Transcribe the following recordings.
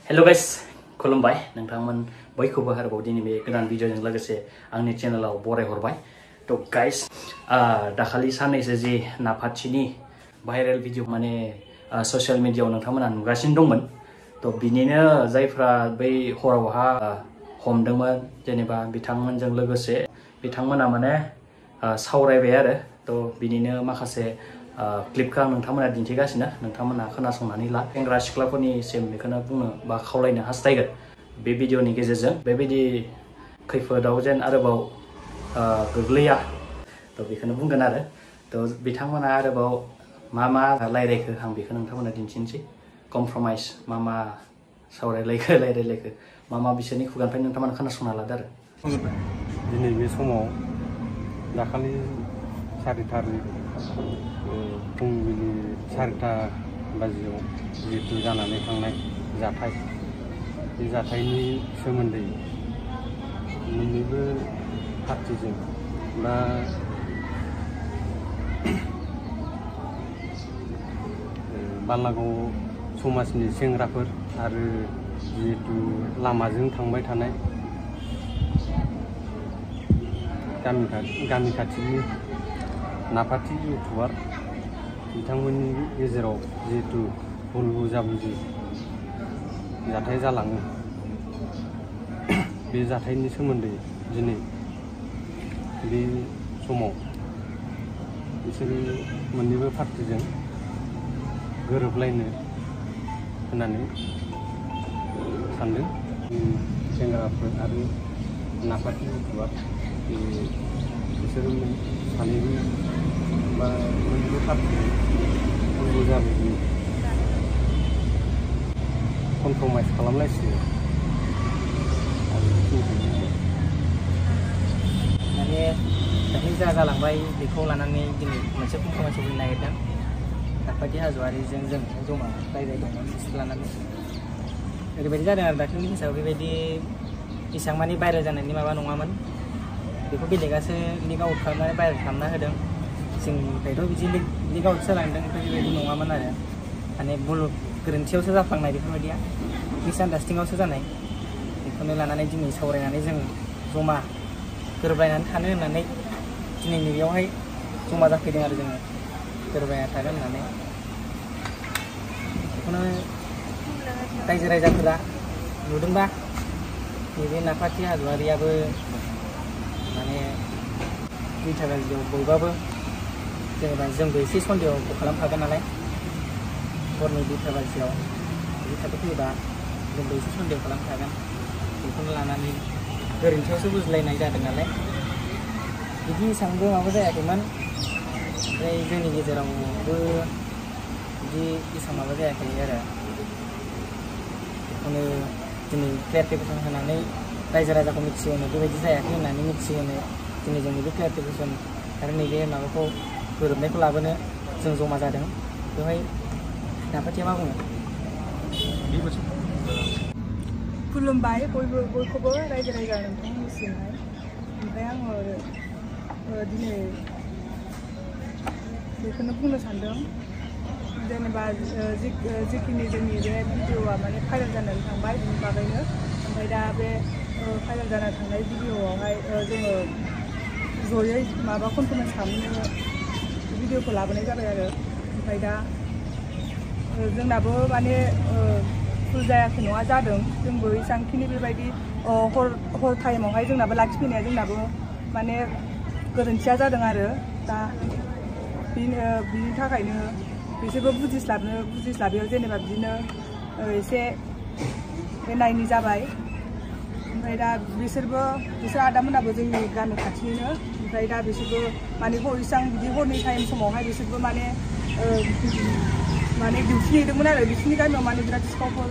Hello guys खुलुमबाय नोंथांमोन बयखौबो आरोबाव दिनै बे गोदान भिडिअजों लोगोसे आंनि चेनेलाव बरायहरबाय। तो गाइस दाखालि साननैसो जि नाफाथिनि भाइरेल भिडिअ माने ससियेल मिडियायाव नोंथांमोना नुगासिनो दंमोन। तो बिनिनो जायफ्रा बै हरावहा हमदोंमोन जेनेबा बिथांमोनजों लोगोसे बिथांमोना माने सावरायबाय आरो। तो बिनिनो माखासे क्लिपखौ आं नोंथांमोना दिन्थिगासिनो, नोंथांमोना खोनासंनानै ला। सेंग्रा सिख्लाफोरनिसिम बेखौनो बुंनो बा खावलायनो हास्थायगोन बे भिडिअनि गेजेरजों बेबायदि खैफोदाव जेन आरोबाव गोग्लैया। तो बेखौनो बुंगोन आरो। तो बिथांमोना आरोबाव मा रायलायखो आं बेखौ नोंथांमोना दिन्थिनोसै। कमप्रमाइस मा रायलायलायखो मा बिसोरनि खुगानिफ्राय नोंथांमोना खोनासंना लादो आरो। दिनै बे समाव दाखालि 4 थारिख फुंबिलि 4टा बाजियाव जिहेतु जानानै थांनाय जाथाय, बे जाथायनि सोमोन्दै मोन्नैबो पार्टिजों बा बालागाव समाजनि सेंग्राफोर आरो जिहेतु लामाजों थांबाय थानाय गामि खाथिनि नाफाथि इउटुबार बिथांमोननि गेजेराव जिहेतु भुल बुजाबुजि जाथाय जालाङो, बे जाथायनि सोमोन्दै दिनै बे समाव बिसोरो मोन्नैबो पार्टिजों गोरोबलायनो होननानै सानदों। सेंग्राफोर आरो नाफाथि इउटुबार बिसोरो सानैबो बा मोननैबो पार्टिजों भुल बुजाबुजि कमप्रमाइस खालामलायसिगोन माने दाख्लै जा जालांबाय बेखौ लानानै दिनै मोनसे कमप्रमाइसआव फैनो नागिरदों। नाफाथि हाज'वारिजों जों जमा रायज्लायदोंमोन बिसोर लानानै। ओरैबायदि जादों आरो दाख्लैनि केसआव बेबायदि एसेबां मानि भाइरेल जानायनि माबा नङामोन। बेखौ बेलेगासो लिक आउट खालामनानै भाइरेल खालामना होदों। जोंनिफ्रायथ' बिदि लिक आउट जालांदों बेबायदि नङामोन आरो। माने भुल गोरोन्थियावसो जाफ्लांनाय बेफोरबायदिया, मिसआन्डारस्टेन्डिंआवसो जानाय। बेखौनो लानानै दिनै सावरायनानै जों जमा गोरोबलायनानै थानो होननानै दिनै नैबेयावहाय जमा जाफैदों आरो जोङो गोरोबलायना थागोन होननानै। बेखौनो रायजो राजाफोरा नुदोंबा नैबे नाफाथि हाज'वारियाबो माने 2टा बाजियाव बयबाबो जेनेबा जोंबो एसे सन्देहखौ खालामखागोन नालाय, हरनि 2टा बाजियाव बिदि थाथ'ै फैयोबा जोंबो एसे सन्देह खालामखागोन। बेखौनो लानानै गोरोन्थियावसो बुजिलायनाय जादों नालाय, बिदि एसेबांबो माबा जायाखैमोन। ओमफ्राय जोंनि गेजेरावबो बिदि एसेबां माबा जायाखै आरो। बेखौनो दिनै क्लियारिफिकेसन होनानै रायजो राजाखौ मिथिहोनो बेबायदि जायाखै होननानै मिथिहोनो दिनै जों नैबे क्लियारिफिकेसन आरो नैबे माबाखौ गोरोबनायखौ लाबोनो जों जमा जादों। बेवहाय नाफाथिया मा बुङो? खुलुमबाय बयखौबो रायजो राजा नोंथांमोननिसिमहाय। ओमफ्राय आङो दिनै बेखौनो बुंनो सानदों, जेनेबा जिखिनि जोंनि बे भिडिअआ माने भाइरेल जानानै थांबाय बिनि बागैनो। ओमफ्राय दा बे भाइरेल जाना थांनाय भिडिअआवहाय जोङो जयै माबा कमप्रमाइस खालामनो भिडिअखौ लाबोनाय जाबाय आरो। ओमफ्राय दा जोंनाबो माने भुल जायाखै नङा जादों। जोंबो एसेबांखिनि बेबायदि हर टाइमावहाय जोंनाबो लाखिफैनाया जोंनाबो माने गोरोन्थिया जादों आरो। दा बिनि थाखायनो बिसोरबो बुजिस्लाबियाव जेनेबा बिदिनो एसे नायनि जाबाय। ओमफ्राय दा बिसोर आदामोनाबो जोंनि गामि खाथिनिनो। ओमफ्राय दा बिसोरबो माने इसेबां बिदि हरनि टाइम समावहाय बिसोरबो माने डिउटि नेदोंमोन आरो। बिसोरनि गामियाव माने बिराद सिखावफोर।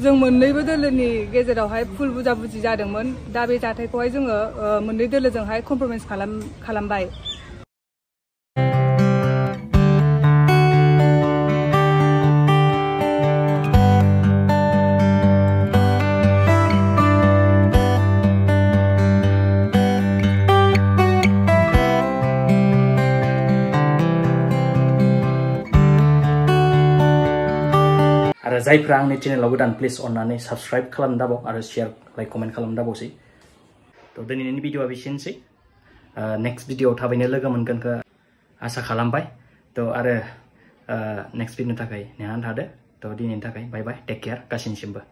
जों मोन्नैबो दोलोनि गेजेरावहाय भुल बुजाबुजि जादोंमोन। दा बे जाथायखौहाय जोङो मोननै दोलोजोंहाय कमप्रमाइस खालामबाय। जायफ्रा आंनि चेनेलाव गोदान प्लिज अननानै साबस्क्राइब खालाम दाबाव आरो शेयार लाइक कमेन्ट खालाम दाबावसै थ' दिनैनि भिडिअआ बेसेनोसै नेक्स्ट भिडिअआव थाबैनो लोगो मोनगोनखौ आसा खालामबाय थ' आरो नेक्स्ट भिडिअनि थाखाय नेनानै थादो थ' दिनैनि थाखाय बाय बाय टेक केयार गासैनिसिमबो